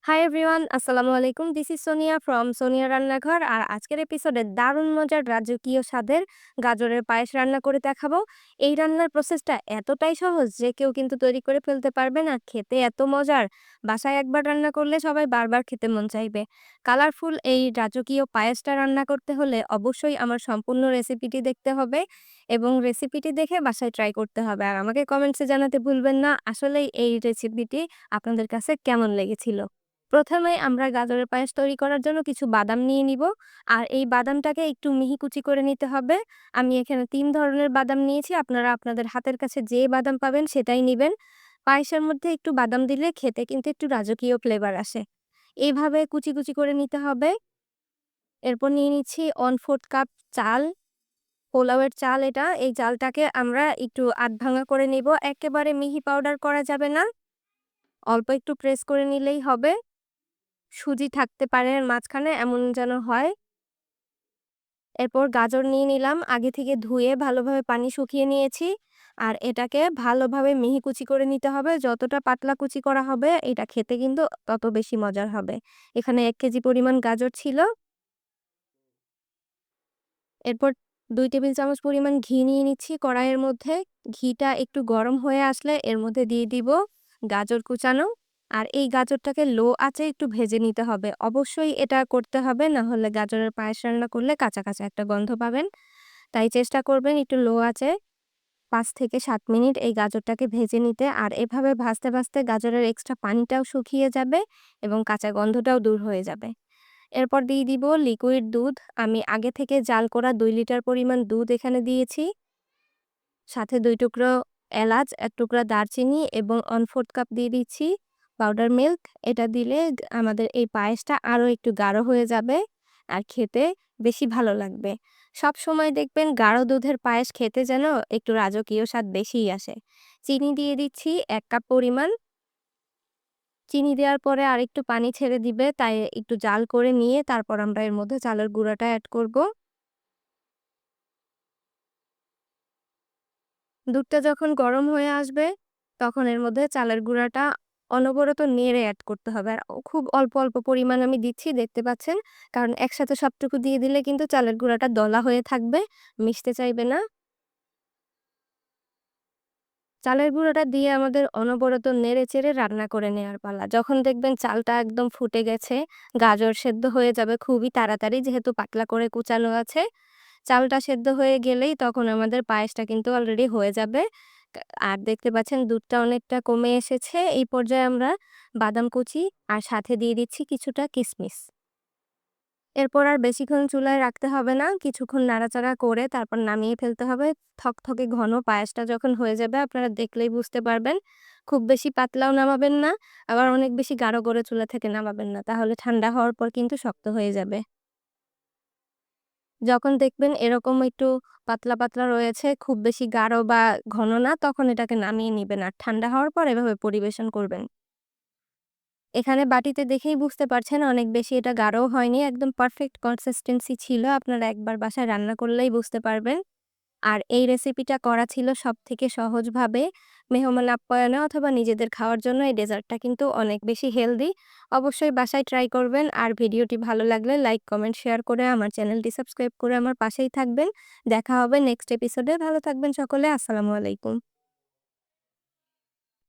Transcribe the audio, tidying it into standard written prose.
Hi everyone, আসসালামু আলাইকুম। This is Sonia from Sonia রান্নাঘর। আর আজকের এপিসোডে দারুণ মজার রাজকীয় স্বাদের গাজরের পায়েস রান্না করে দেখাবো। এই রান্নার প্রসেসটা এতটাই সহজ যে কেউ কিন্তু তৈরি করে ফেলতে পারবে না। খেতে এত মজার, বাসায় একবার রান্না করলে সবাই বারবার খেতে মন চাইবে। কালারফুল এই রাজকীয় পায়েসটা রান্না করতে হলে অবশ্যই আমার সম্পূর্ণ রেসিপিটি দেখতে হবে এবং রেসিপিটি দেখে বাসায় ট্রাই করতে হবে। আর আমাকে কমেন্টসে জানাতে ভুলবেন না আসলেই এই রেসিপিটি আপনাদের কাছে কেমন লেগেছিল। প্রথমে আমরা গাজরের পায়েস তৈরি করার জন্য কিছু বাদাম নিয়ে নিব। আর এই বাদামটাকে একটু মিহি কুচি করে নিতে হবে। আমি এখানে ৩ ধরনের বাদাম নিয়েছি। আপনারা আপনাদের হাতের কাছে যে বাদাম পাবেন সেটাই নিবেন। পায়েসের মধ্যে একটু বাদাম দিলে খেতে কিন্তু একটু রাজকীয় ফ্লেভার আসে। এইভাবে কুচি, কুচি করে নিতে হবে। এরপর নিয়ে নিচ্ছি 1/4 কাপ চাল, পোলাওয়ের চাল এটা। এই চালটাকে আমরা একটু আধ-ভাঙা করে নিব। একেবারে মিহি পাউডার করা যাবে না। অল্প একটু প্রেস করে নিলেই হবে। সুজি থাকতে পারে মাঝখানে এমন যেন হয়। এরপর গাজর নিয়ে নিলাম। আগে থেকে ধুয়ে ভালোভাবে পানি শুকিয়ে নিয়েছি। আর এটাকে ভালোভাবে মিহি কুচি করে নিতে হবে। যতটা পাতলা কুচি করা হবে এটা খেতে কিন্তু তত বেশি মজার হবে। এখানে ১ কেজি পরিমাণ গাজর ছিল। এরপর ২ টেবিল চামচ পরিমাণ ঘি নিয়ে নিচ্ছি কড়াইয়ের মধ্যে। ঘিটা একটু গরম হয়ে আসলে এর মধ্যে দিয়ে দিব গাজর কুচানো। আর এই গাজরটাকে লো আঁচে একটু ভেজে নিতে হবে। অবশ্যই এটা করতে হবে, না হলে গাজরের পায়েস রান্না করলে কাঁচা, কাঁচা একটা গন্ধ পাবেন। তাই চেষ্টা করবেন একটু লো আঁচে ৫ থেকে ৭ মিনিট এই গাজরটাকে ভেজে নিতে। আর এভাবে ভাজতে, ভাজতে গাজরের এক্সট্রা পানিটাও শুকিয়ে যাবে এবং কাঁচা গন্ধটাও দূর হয়ে যাবে। এরপর দিয়ে দিব লিকুইড দুধ। আমি আগে থেকে জাল করা ২ লিটার পরিমাণ দুধ এখানে দিয়েছি। সাথে ২ টুকরো এলাচ, ১ টুকরা দারচিনি এবং 1/4 কাপ দিয়ে দিচ্ছি পাউডার মিল্ক। এটা দিলে আমাদের এই পায়েসটা আরো একটু গাঢ় হয়ে যাবে আর খেতে বেশি ভালো লাগবে। সবসময় দেখবেন গাঢ় দুধের পায়েস খেতে যেন একটু রাজকীয় স্বাদ বেশিই আসে। চিনি দিয়ে দিচ্ছি ১ কাপ পরিমাণ। চিনি দেওয়ার পরে আরেকটু পানি ছেড়ে দিবে, তাই একটু জাল করে নিয়ে তারপর আমরা এর মধ্যে চালের গুঁড়াটা এড করব। দুধটা যখন গরম হয়ে আসবে, তখন এর মধ্যে চালের গুঁড়াটা অনবরত নেড়ে এড করতে হবে। আর খুব অল্প, অল্প পরিমাণ আমি দিচ্ছি দেখতে পাচ্ছেন। কারণ একসাথে সবটুকু দিয়ে দিলে কিন্তু চালের গুঁড়াটা দলা হয়ে থাকবে, মিশতে চাইবে না। চালের গুঁড়োটা দিয়ে আমাদের অনবরত নেড়ে-চেড়ে রান্না করে নেয়ার পালা। যখন দেখবেন চালটা একদম ফুটে গেছে, গাজর সেদ্ধ হয়ে যাবে খুবই তাড়াতাড়ি যেহেতু পাতলা করে কুচানো আছে। চালটা সেদ্ধ হয়ে গেলেই তখন আমাদের পায়েসটা কিন্তু অলরেডি হয়ে যাবে। কা আর দেখতে পাচ্ছেন দুধটা অনেকটা কমে এসেছে। এই পর্যায়ে আমরা বাদাম কুচি আর সাথে দিয়ে দিচ্ছি কিছুটা কিশমিশ। এরপর আর বেশিক্ষণ চুলায় রাখতে হবে না। কিছুক্ষণ নাড়াচাড়া করে তারপর নামিয়ে ফেলতে হবে। থকথকে ঘন পায়েসটা যখন হয়ে যাবে আপনারা দেখলেই বুঝতে পারবেন। খুব বেশি পাতলাও নামাবেন না, আবার অনেক বেশি গাঢ় করে চুলা থেকে নামাবেন না। তাহলে ঠান্ডা হওয়ার পর কিন্তু শক্ত হয়ে যাবে। যখন দেখবেন এরকম একটু পাতলা, পাতলা রয়েছে, খুব বেশি গাঢ় বা ঘন না, তখন এটাকে নামিয়ে নিবেন। আর ঠান্ডা হওয়ার পর এভাবে পরিবেশন করবেন। এখানে বাটিতে দেখেই বুঝতে পারছেন অনেক বেশি এটা গাঢ়ও হয়নি। একদম পারফেক্ট কনসিস্টেন্সি ছিল। আপনারা একবার বাসায় রান্না করলেই বুঝতে পারবেন। আর এই রেসিপিটা করা ছিল সবথেকে সহজভাবে। মেহমান আপ্যায়নে অথবা নিজেদের খাওয়ার জন্য এই ডেজার্টটা কিন্তু অনেক বেশি হেলদি। অবশ্যই বাসায় ট্রাই করবেন। আর ভিডিওটি ভালো লাগলে লাইক, কমেন্ট, শেয়ার করে আমার চ্যানেলটি সাবস্ক্রাইব করে আমার পাশেই থাকবেন। দেখা হবে নেক্সট এপিসোডে। ভালো থাকবেন সকলে। আসসালামু আলাইকুম।